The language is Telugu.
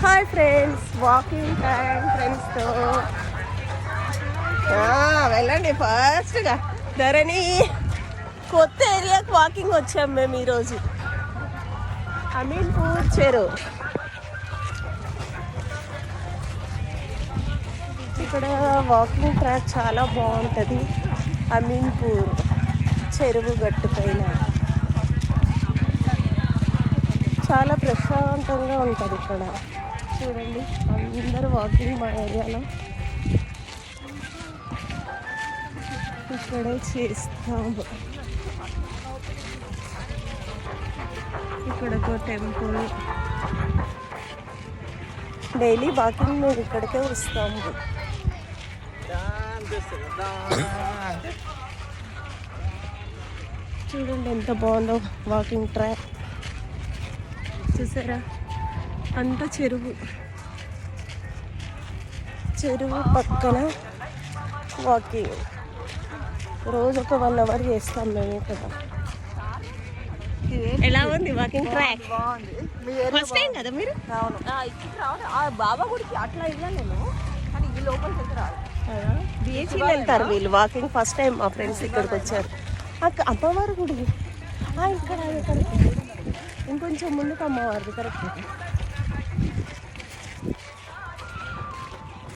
హాయ్ ఫ్రెండ్స్, వాకింగ్ టైం ఫ్రెండ్స్తో. వెళ్ళండి ఫాస్ట్గా. ధరణి కొత్త ఏరియాకి వాకింగ్ వచ్చాం మేము ఈరోజు. అమీన్పూర్ చెరువు. ఇక్కడ వాకింగ్ ట్రాక్ చాలా బాగుంటుంది. అమీన్పూర్ చెరువు గట్టు పైన చాలా ప్రశాంతంగా ఉంటుంది. ఇక్కడ చూడండి, అందరూ వాకింగ్ మా ఏరియాలో ఇక్కడే చేస్తాము. ఇక్కడ ఒక టెంపుల్. డైలీ వాకింగ్ మేము ఇక్కడికే వస్తాము. చూడండి ఎంత బాగుందో వాకింగ్ ట్రాక్. చూసారా, అంత చెరువు పక్కన వాకింగ్. రోజు ఒక 1 అవర్ చేస్తాం మేము ఇక్కడ. ఎలా ఉంది వాకింగ్ ట్రాక్? ఫస్ట్ టైం కదా మీరు? బాబా గుడికి అట్లా వెళ్ళాను నేను, కానీ ఈ లోపలికి వెళ్తే రాదు. బీహెచ్కి వెళ్తారు వీళ్ళు వాకింగ్. ఫస్ట్ టైం మా ఫ్రెండ్స్ ఇక్కడికి వచ్చారు. అమ్మవారి గుడి ఇక్కడ కరెక్ట్. ఇంకొంచెం ముందుకు అమ్మవారిది కరెక్ట్.